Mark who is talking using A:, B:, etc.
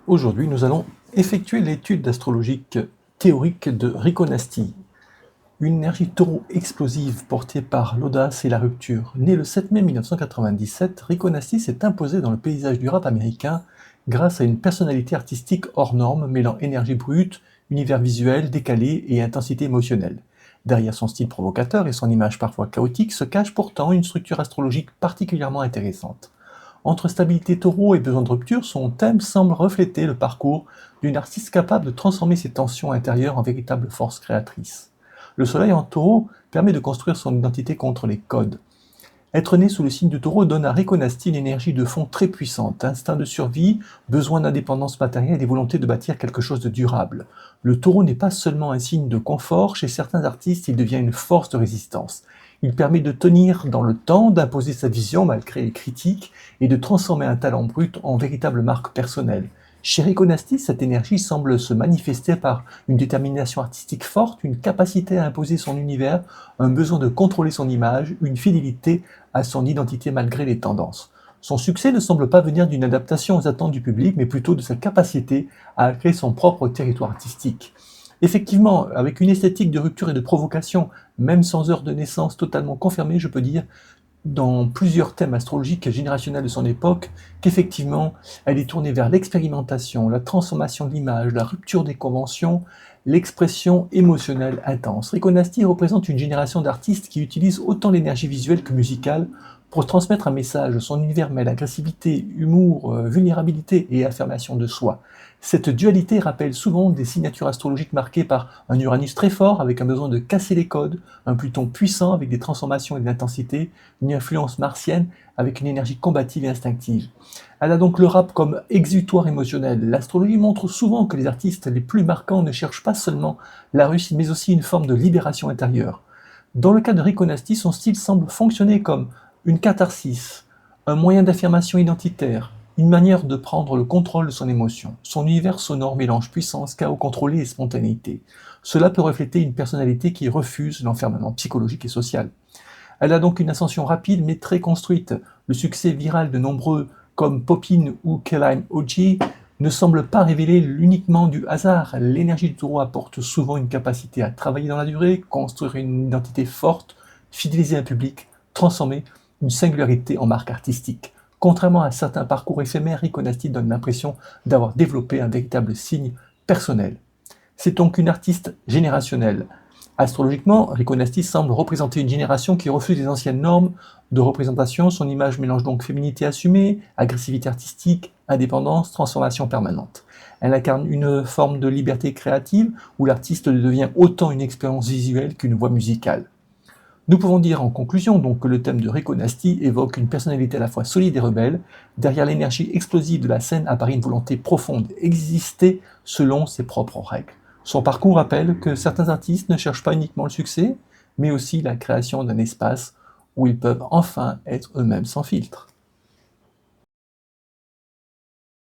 A: Aujourd'hui, nous allons effectuer l'étude astrologique théorique de Rico Nasty, une énergie taureau explosive portée par l'audace et la rupture. Né le 7 mai 1997, Rico Nasty s'est imposé dans le paysage du rap américain grâce à une personnalité artistique hors norme mêlant énergie brute, univers visuel décalé et intensité émotionnelle. Derrière son style provocateur et son image parfois chaotique se cache pourtant une structure astrologique particulièrement intéressante. Entre stabilité taureau et besoin de rupture, son thème semble refléter le parcours d'une artiste capable de transformer ses tensions intérieures en véritable force créatrice. Le soleil en taureau permet de construire son identité contre les codes. Être né sous le signe du taureau donne à Rico Nasty une énergie de fond très puissante, instinct de survie, besoin d'indépendance matérielle et volonté de bâtir quelque chose de durable. Le taureau n'est pas seulement un signe de confort, chez certains artistes il devient une force de résistance. Il permet de tenir dans le temps, d'imposer sa vision malgré les critiques et de transformer un talent brut en véritable marque personnelle. Chez Rico Nasty, cette énergie semble se manifester par une détermination artistique forte, une capacité à imposer son univers, un besoin de contrôler son image, une fidélité à son identité malgré les tendances. Son succès ne semble pas venir d'une adaptation aux attentes du public, mais plutôt de sa capacité à créer son propre territoire artistique. Effectivement, avec une esthétique de rupture et de provocation, même sans heure de naissance totalement confirmée, je peux dire, dans plusieurs thèmes astrologiques générationnels de son époque, qu'effectivement, elle est tournée vers l'expérimentation, la transformation de l'image, la rupture des conventions, l'expression émotionnelle intense. Rico Nasty représente une génération d'artistes qui utilisent autant l'énergie visuelle que musicale pour transmettre un message. Son univers mêle agressivité, humour, vulnérabilité et affirmation de soi. Cette dualité rappelle souvent des signatures astrologiques marquées par un Uranus très fort avec un besoin de casser les codes, un Pluton puissant avec des transformations et de l'intensité, une influence martienne avec une énergie combative et instinctive. Elle a donc le rap comme exutoire émotionnel. L'astrologie montre souvent que les artistes les plus marquants ne cherchent pas seulement la réussite mais aussi une forme de libération intérieure. Dans le cas de Rico Nasty, son style semble fonctionner comme une catharsis, un moyen d'affirmation identitaire, une manière de prendre le contrôle de son émotion. Son univers sonore mélange puissance, chaos contrôlé et spontanéité. Cela peut refléter une personnalité qui refuse l'enfermement psychologique et social. Elle a donc une ascension rapide mais très construite. Le succès viral de nombreux comme Popin ou Kelaim Oji ne semble pas révéler uniquement du hasard. L'énergie du taureau apporte souvent une capacité à travailler dans la durée, construire une identité forte, fidéliser un public, transformer une singularité en marque artistique. Contrairement à certains parcours éphémères, Rico Nasty donne l'impression d'avoir développé un véritable signe personnel. C'est donc une artiste générationnelle. Astrologiquement, Rico Nasty semble représenter une génération qui refuse les anciennes normes de représentation. Son image mélange donc féminité assumée, agressivité artistique, indépendance, transformation permanente. Elle incarne une forme de liberté créative où l'artiste devient autant une expérience visuelle qu'une voix musicale. Nous pouvons dire en conclusion donc que le thème de Rico Nasty évoque une personnalité à la fois solide et rebelle. Derrière l'énergie explosive de la scène apparaît une volonté profonde d'exister selon ses propres règles. Son parcours rappelle que certains artistes ne cherchent pas uniquement le succès, mais aussi la création d'un espace où ils peuvent enfin être eux-mêmes sans filtre.